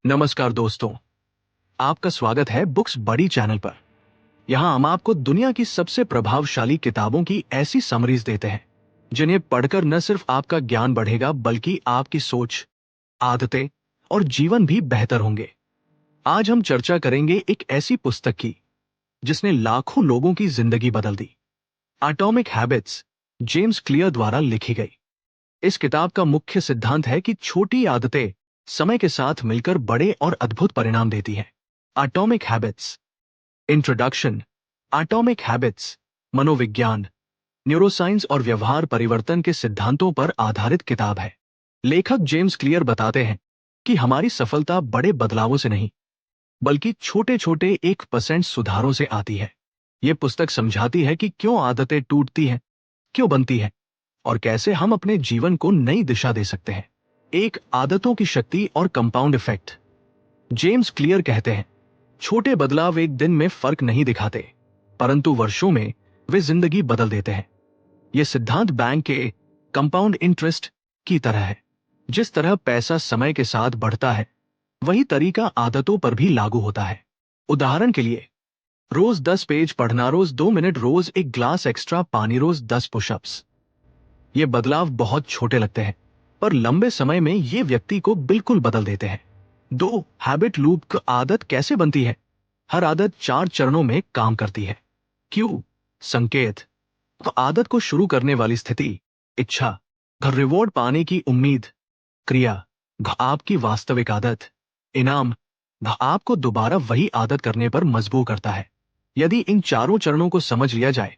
नमस्कार दोस्तों, आपका स्वागत है बुक्स बड़ी चैनल पर। यहाँ हम आपको दुनिया की सबसे प्रभावशाली किताबों की ऐसी समरीज देते हैं जिन्हें पढ़कर न सिर्फ आपका ज्ञान बढ़ेगा बल्कि आपकी सोच, आदतें और जीवन भी बेहतर होंगे। आज हम चर्चा करेंगे एक ऐसी पुस्तक की जिसने लाखों लोगों की जिंदगी बदल दी। एटॉमिक हैबिट्स, जेम्स क्लियर द्वारा लिखी गई। इस किताब का मुख्य सिद्धांत है कि छोटी आदतें समय के साथ मिलकर बड़े और अद्भुत परिणाम देती हैं। Atomic habits. Introduction. Atomic habits मनोविज्ञान, न्यूरोसाइंस और व्यवहार परिवर्तन के सिद्धांतों पर आधारित किताब है। लेखक जेम्स क्लियर बताते हैं कि हमारी सफलता बड़े बदलावों से नहीं बल्कि छोटे छोटे 1% सुधारों से आती है। यह पुस्तक समझाती है कि क्यों आदतें टूटती हैं, क्यों बनती है और कैसे हम अपने जीवन को नई दिशा दे सकते हैं। एक आदतों की शक्ति और कंपाउंड इफेक्ट। जेम्स क्लियर कहते हैं, छोटे बदलाव एक दिन में फर्क नहीं दिखाते, परंतु वर्षों में वे जिंदगी बदल देते हैं। यह सिद्धांत बैंक के कंपाउंड इंटरेस्ट की तरह है। जिस तरह पैसा समय के साथ बढ़ता है, वही तरीका आदतों पर भी लागू होता है। उदाहरण के लिए, रोज 10 पेज पढ़ना, रोज 2 मिनट, रोज एक ग्लास एक्स्ट्रा पानी, रोज 10 पुशअप्स। ये बदलाव बहुत छोटे लगते हैं, पर लंबे समय में ये व्यक्ति को बिल्कुल बदल देते हैं। दो, हैबिट लूप की आदत कैसे बनती है। हर आदत 4 चरणों में काम करती है। क्यू, संकेत, तो आदत को शुरू करने वाली स्थिति, इच्छा, रिवॉर्ड पाने की उम्मीद। क्रिया, आपकी वास्तविक आदत। इनाम, आपको दोबारा वही आदत करने पर मजबूर करता है। यदि इन चारों चरणों को समझ लिया जाए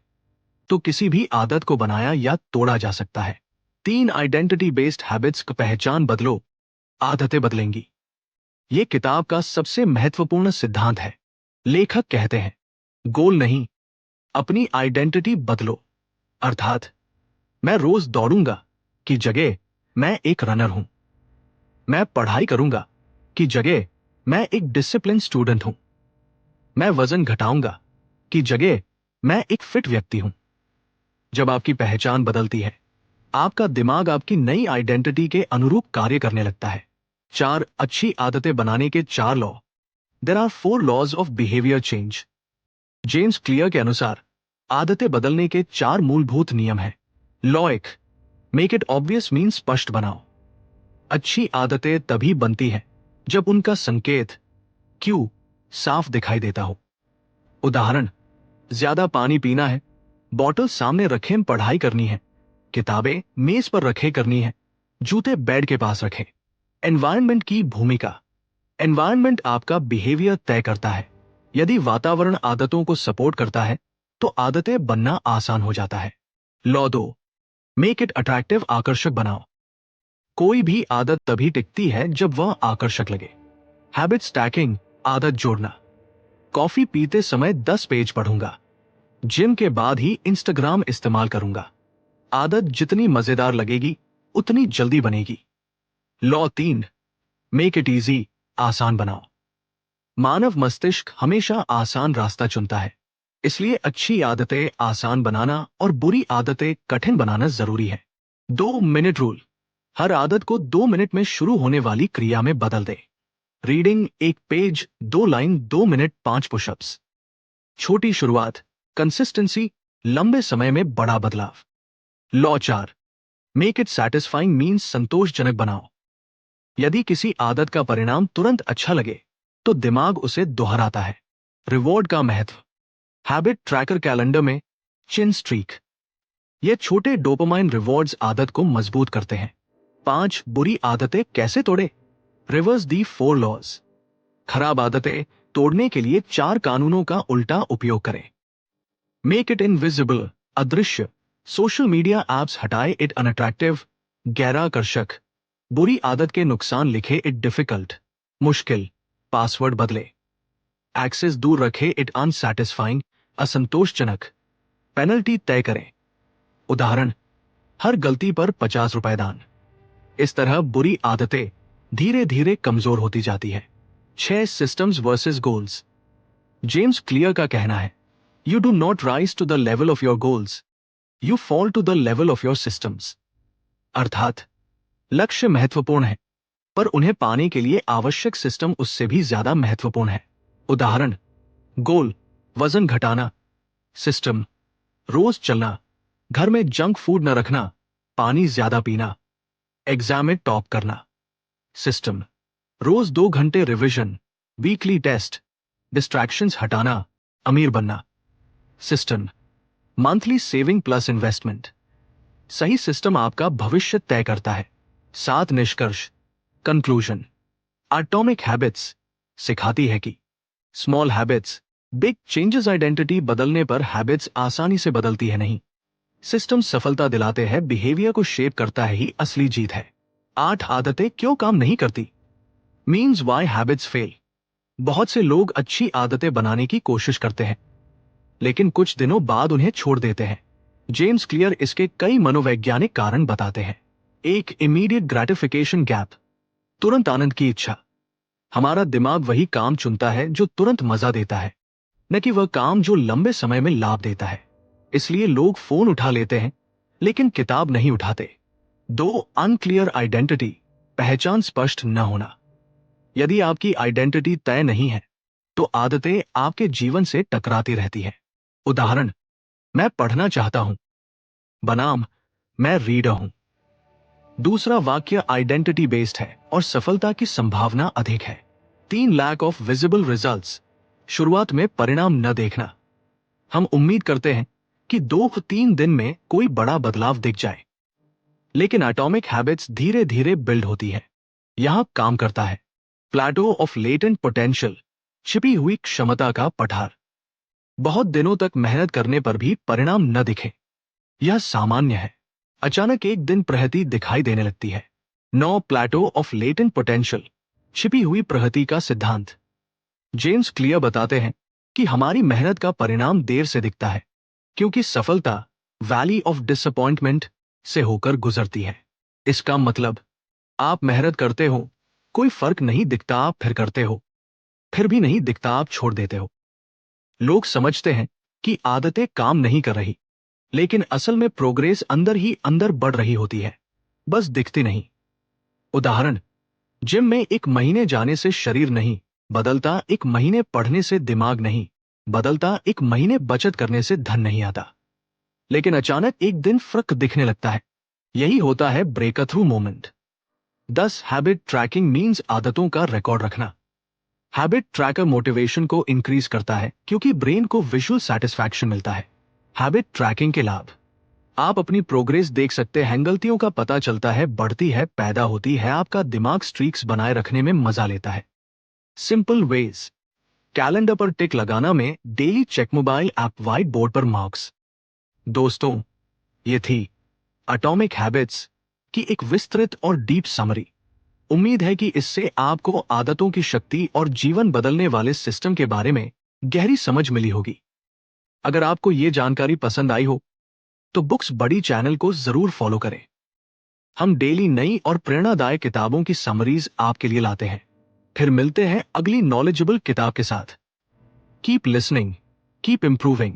तो किसी भी आदत को बनाया या तोड़ा जा सकता है। 3, आइडेंटिटी बेस्ड हैबिट्स की पहचान बदलो, आदतें बदलेंगी। यह किताब का सबसे महत्वपूर्ण सिद्धांत है। लेखक कहते हैं, गोल नहीं, अपनी आइडेंटिटी बदलो। अर्थात, मैं रोज दौड़ूंगा की जगह मैं एक रनर हूं। मैं पढ़ाई करूंगा की जगह मैं एक डिसिप्लिन स्टूडेंट हूं। मैं वजन घटाऊंगा की जगह मैं एक फिट व्यक्ति हूं। जब आपकी पहचान बदलती है, आपका दिमाग आपकी नई आइडेंटिटी के अनुरूप कार्य करने लगता है। 4, अच्छी आदतें बनाने के 4 law. There are 4 laws of behaviour change. James Clear के अनुसार आदतें बदलने के 4 मूलभूत नियम हैं। Law 1, make it obvious mean स्पष्ट बनाओ। अच्छी आदतें तभी बनती हैं जब उनका संकेत, क्यू, साफ दिखाई देता हो। उदाहरण, ज्यादा पानी पीना है, बॉटल सामने रखें, पढ़ाई करनी है, किताबें मेज पर रखे करनी है, जूते बेड के पास रखें। एनवायरनमेंट की भूमिका। एनवायरनमेंट आपका बिहेवियर तय करता है। यदि वातावरण आदतों को सपोर्ट करता है तो आदतें बनना आसान हो जाता है। लॉ 2, मेक इट अट्रैक्टिव, आकर्षक बनाओ। कोई भी आदत तभी टिकती है जब वह आकर्षक लगे। हैबिट स्टैकिंग, आदत जोड़ना। कॉफी पीते समय 10 पेज पढ़ूंगा, जिम के बाद ही इंस्टाग्राम इस्तेमाल करूंगा। आदत जितनी मजेदार लगेगी उतनी जल्दी बनेगी। लॉ 3, मेक इट इजी, आसान बनाओ। मानव मस्तिष्क हमेशा आसान रास्ता चुनता है, इसलिए अच्छी आदतें आसान बनाना और बुरी आदतें कठिन बनाना जरूरी है। 2 मिनट रूल, हर आदत को 2 मिनट में शुरू होने वाली क्रिया में बदल दे। Reading, 1 page, 2 line, 2 minute, 5 pushups. छोटी शुरुआत, कंसिस्टेंसी, लंबे समय में बड़ा बदलाव। Law 4, make it satisfying means संतोषजनक बनाओ। यदि किसी आदत का परिणाम तुरंत अच्छा लगे तो दिमाग उसे दोहराता है। रिवॉर्ड का महत्व। हैबिट ट्रैकर कैलेंडर में चिन स्ट्रीक। ये छोटे डोपामाइन रिवॉर्ड्स आदत को मजबूत करते हैं। 5, बुरी आदतें कैसे तोड़े। रिवर्स दी 4 लॉज। खराब आदतें तोड़ने के लिए 4 कानूनों का उल्टा उपयोग करें। मेक इट इनविजिबल, अदृश्य। सोशल मीडिया एप्स हटाए, इट अनअट्रैक्टिव, गैराकर्षक। बुरी आदत के नुकसान लिखे, इट डिफिकल्ट, मुश्किल। पासवर्ड बदले। एक्सेस दूर रखे, इट अनसैटिस्फाइंग, असंतोषजनक। पेनल्टी तय करें। उदाहरण, हर गलती पर 50 रुपए दान। इस तरह बुरी आदतें धीरे धीरे कमजोर होती जाती है। 6, systems versus goals. James Clear का कहना है, you do not rise to the level of your goals, you fall to the level of your systems. अर्थात, लक्ष्य महत्वपूर्ण है पर उन्हें पाने के लिए आवश्यक सिस्टम उससे भी ज्यादा महत्वपूर्ण है। उदाहरण, गोल वजन घटाना सिस्टम, रोज चलना, घर में जंक फूड न रखना, पानी ज्यादा पीना, एग्जाम में टॉप करना सिस्टम, रोज 2 घंटे रिवीजन, वीकली टेस्ट, डिस्ट्रैक्शंस हटाना, अमीर बनना system, monthly saving plus investment. सही सिस्टम आपका भविष्य तय करता है। 7 निष्कर्ष। कंक्लूजन, एटॉमिक हैबिट्स सिखाती है कि small habits big changes. Identity बदलने पर हैबिट्स आसानी से बदलती है नहीं। सिस्टम सफलता दिलाते हैं, बिहेवियर को शेप करता है ही असली जीत है। 8 आदतें क्यों काम नहीं करती। Means why habits fail. बहुत से लोग अच्छी आदतें बनाने की कोशिश करते हैं, लेकिन कुछ दिनों बाद उन्हें छोड़ देते हैं। जेम्स क्लियर इसके कई मनोवैज्ञानिक कारण बताते हैं। एक, इमीडिएट ग्रेटिफिकेशन गैप, तुरंत आनंद की इच्छा। हमारा दिमाग वही काम चुनता है जो तुरंत मजा देता है, न कि वह काम जो लंबे समय में लाभ देता है। इसलिए लोग फोन उठा लेते हैं लेकिन किताब नहीं उठाते। 2, अनक्लियर आइडेंटिटी, पहचान स्पष्ट न होना। यदि आपकी आइडेंटिटी तय नहीं है तो आदतें आपके जीवन से टकराती रहती है। उदाहरण, मैं पढ़ना चाहता हूं बनाम मैं रीडर हूं। दूसरा वाक्य आइडेंटिटी बेस्ड है और सफलता की संभावना अधिक है। 3, लैक ऑफ विजिबल रिजल्ट्स, शुरुआत में परिणाम न देखना। हम उम्मीद करते हैं कि 2-3 दिन में कोई बड़ा बदलाव दिख जाए, लेकिन एटॉमिक हैबिट्स धीरे धीरे बिल्ड होती है। यहां काम करता है प्लेटो ऑफ लेटेंट पोटेंशियल, छिपी हुई क्षमता का पठार। बहुत दिनों तक मेहनत करने पर भी परिणाम न दिखे, यह सामान्य है। अचानक एक दिन प्रगति दिखाई देने लगती है। 9, प्लेटो ऑफ लेटेंट पोटेंशियल, छिपी हुई प्रगति का सिद्धांत। जेम्स क्लियर बताते हैं कि हमारी मेहनत का परिणाम देर से दिखता है, क्योंकि सफलता वैली ऑफ डिसअपॉइंटमेंट से होकर गुजरती है। इसका मतलब, आप मेहनत करते हो, कोई फर्क नहीं दिखता, आप फिर करते हो, फिर भी नहीं दिखता, आप छोड़ देते हो। लोग समझते हैं कि आदतें काम नहीं कर रही, लेकिन असल में प्रोग्रेस अंदर ही अंदर बढ़ रही होती है, बस दिखती नहीं। उदाहरण, जिम में 1 महीने जाने से शरीर नहीं बदलता, 1 महीने पढ़ने से दिमाग नहीं बदलता, 1 महीने बचत करने से धन नहीं आता, लेकिन अचानक एक दिन फर्क दिखने लगता है। यही होता है breakthrough moment. 10, habit tracking means आदतों का रिकॉर्ड रखना। हैबिट ट्रैकर मोटिवेशन को इंक्रीज करता है क्योंकि ब्रेन को विजुअल सेटिस्फैक्शन मिलता है। हैबिट ट्रैकिंग के लाभ, आप अपनी प्रोग्रेस देख सकते हैं, गलतियों का पता चलता है, बढ़ती है, पैदा होती है, आपका दिमाग स्ट्रीक्स बनाए रखने में मजा लेता है। सिंपल वेज, कैलेंडर पर टिक लगाना में daily check, mobile app, whiteboard पर मार्क्स। दोस्तों, ये थी एटॉमिक हैबिट्स की एक विस्तृत और डीप समरी। उम्मीद है कि इससे आपको आदतों की शक्ति और जीवन बदलने वाले सिस्टम के बारे में गहरी समझ मिली होगी। अगर आपको ये जानकारी पसंद आई हो तो बुक्स बड़ी चैनल को जरूर फॉलो करें। हम डेली नई और प्रेरणादायक किताबों की समरीज आपके लिए लाते हैं। फिर मिलते हैं अगली नॉलेजेबल किताब के साथ। Keep listening, keep improving.